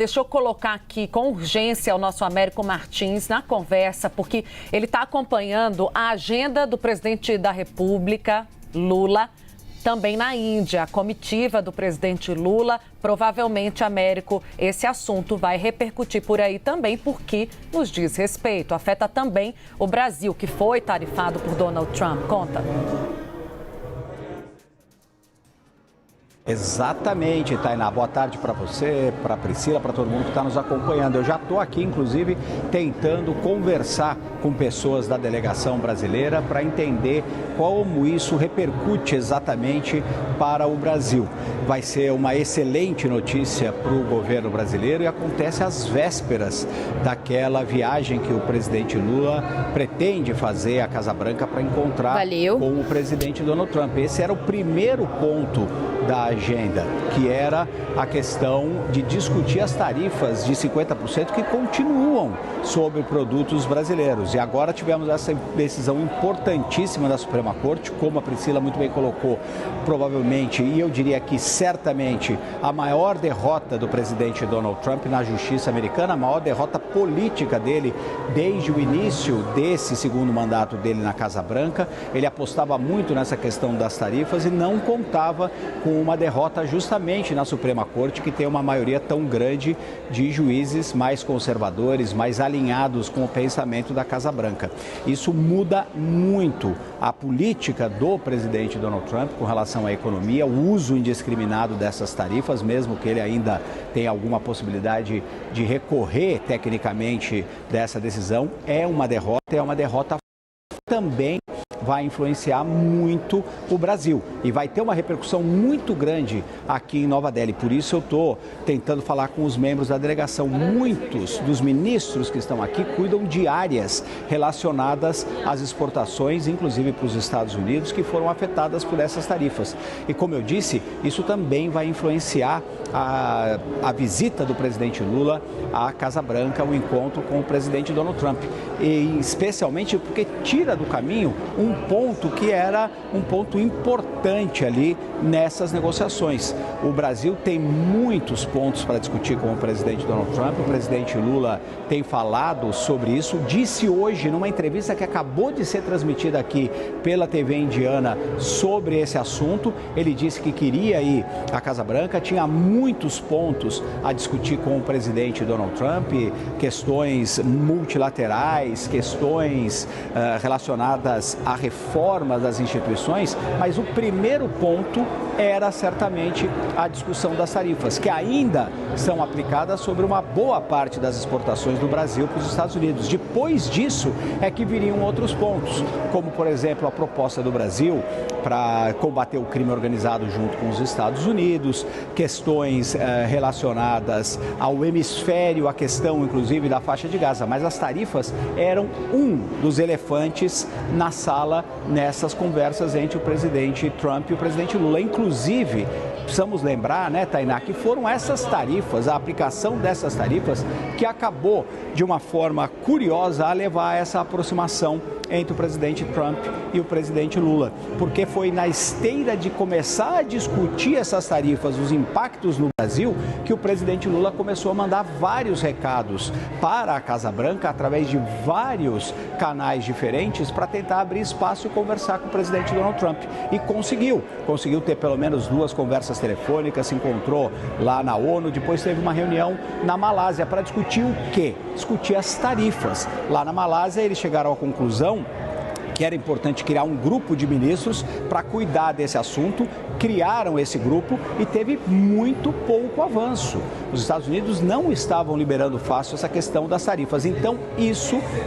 Deixa eu colocar aqui com urgência o nosso Américo Martins na conversa, porque ele está acompanhando a agenda do presidente da República, Lula, também na Índia. A comitiva do presidente Lula, provavelmente, Américo, esse assunto vai repercutir por aí também, porque nos diz respeito. Afeta também o Brasil, que foi tarifado por Donald Trump. Conta. Exatamente, Tainá. Boa tarde para você, para a Priscila, para todo mundo que está nos acompanhando. Eu já estou aqui, inclusive, tentando conversar com pessoas da delegação brasileira para entender como isso repercute exatamente para o Brasil. Vai ser uma excelente notícia para o governo brasileiro e acontece às vésperas daquela viagem que o presidente Lula pretende fazer à Casa Branca para encontrar com o presidente Donald Trump. Esse era o primeiro ponto da agenda, que era a questão de discutir as tarifas de 50% que continuam sobre produtos brasileiros. E agora tivemos essa decisão importantíssima da Suprema Corte, como a Priscila muito bem colocou, provavelmente, e eu diria que certamente, a maior derrota do presidente Donald Trump na justiça americana, a maior derrota política dele desde o início desse segundo mandato dele na Casa Branca. Ele apostava muito nessa questão das tarifas e não contava com uma derrota justamente na Suprema Corte, que tem uma maioria tão grande de juízes mais conservadores, mais alinhados com o pensamento da Casa Branca. Isso muda muito a política do presidente Donald Trump com relação à economia, o uso indiscriminado dessas tarifas, mesmo que ele ainda tenha alguma possibilidade de recorrer tecnicamente dessa decisão. É uma derrota também vai influenciar muito o Brasil e vai ter uma repercussão muito grande aqui em Nova Delhi. Por isso eu estou tentando falar com os membros da delegação. Muitos dos ministros que estão aqui cuidam de áreas relacionadas às exportações, inclusive para os Estados Unidos, que foram afetadas por essas tarifas. E como eu disse, isso também vai influenciar a visita do presidente Lula à Casa Branca, o encontro com o presidente Donald Trump. E especialmente porque tira do caminho um ponto que era um ponto importante ali nessas negociações. O Brasil tem muitos pontos para discutir com o presidente Donald Trump. O presidente Lula tem falado sobre isso. Disse hoje, numa entrevista que acabou de ser transmitida aqui pela TV indiana sobre esse assunto, ele disse que queria ir à Casa Branca, tinha muitos pontos a discutir com o presidente Donald Trump, questões multilaterais, questões relacionadas à reforma das instituições, mas o primeiro ponto era certamente a discussão das tarifas, que ainda são aplicadas sobre uma boa parte das exportações do Brasil para os Estados Unidos. Depois disso é que viriam outros pontos, como, por exemplo, a proposta do Brasil para combater o crime organizado junto com os Estados Unidos, questões relacionadas ao hemisfério, a questão, inclusive, da faixa de Gaza. Mas as tarifas eram um dos elefantes na sala nessas conversas entre o presidente Trump e o presidente Lula. Inclusive, precisamos lembrar, né, Tainá, que foram essas tarifas, a aplicação dessas tarifas, que acabou, de uma forma curiosa, a levar a essa aproximação entre o presidente Trump e o presidente Lula, porque foi na esteira de começar a discutir essas tarifas, os impactos no Brasil, que o presidente Lula começou a mandar vários recados para a Casa Branca, através de vários canais diferentes, para tentar abrir espaço e conversar com o presidente Donald Trump. E conseguiu ter pelo menos 2 conversas telefônicas, se encontrou lá na ONU, depois teve uma reunião na Malásia para discutir o quê? Discutir as tarifas. Lá na Malásia eles chegaram à conclusão que era importante criar um grupo de ministros para cuidar desse assunto, criaram esse grupo e teve muito pouco avanço. Os Estados Unidos não estavam liberando fácil essa questão das tarifas. Então,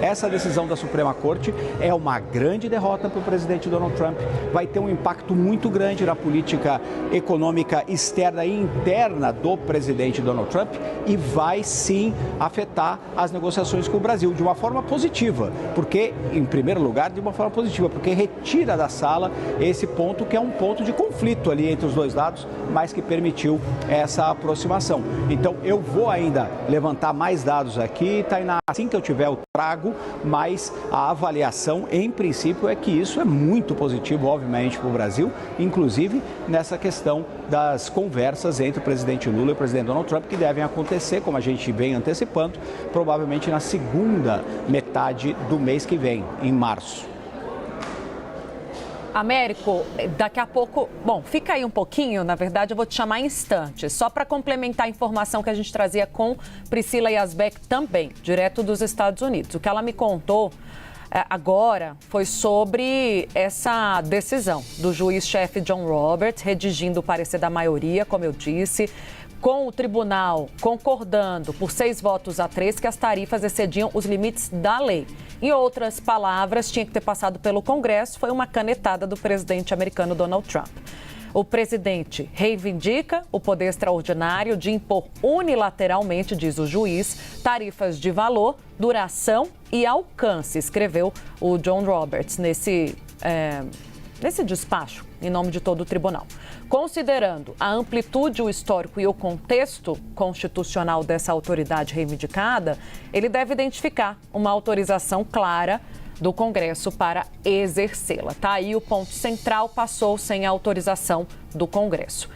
essa decisão da Suprema Corte é uma grande derrota para o presidente Donald Trump. Vai ter um impacto muito grande na política econômica externa e interna do presidente Donald Trump e vai sim afetar as negociações com o Brasil de uma forma positiva, porque, em primeiro lugar, de uma forma forma positiva, porque retira da sala esse ponto que é um ponto de conflito ali entre os dois lados, mas que permitiu essa aproximação. Então, eu vou ainda levantar mais dados aqui, Tainá, assim que eu tiver eu trago, mas a avaliação, em princípio, é que isso é muito positivo, obviamente, para o Brasil, inclusive nessa questão das conversas entre o presidente Lula e o presidente Donald Trump, que devem acontecer, como a gente vem antecipando, provavelmente na segunda metade do mês que vem, em março. Américo, daqui a pouco, bom, fica aí um pouquinho, na verdade eu vou te chamar em instantes, só para complementar a informação que a gente trazia com Priscila Yazbek também, direto dos Estados Unidos. O que ela me contou agora foi sobre essa decisão do juiz-chefe John Roberts, redigindo o parecer da maioria, como eu disse, com o tribunal concordando por 6-3 que as tarifas excediam os limites da lei. Em outras palavras, tinha que ter passado pelo Congresso, foi uma canetada do presidente americano Donald Trump. O presidente reivindica o poder extraordinário de impor unilateralmente, diz o juiz, tarifas de valor, duração e alcance, escreveu o John Roberts nesse despacho, em nome de todo o tribunal. Considerando a amplitude, o histórico e o contexto constitucional dessa autoridade reivindicada, ele deve identificar uma autorização clara do Congresso para exercê-la. Tá aí o ponto central, passou sem a autorização do Congresso.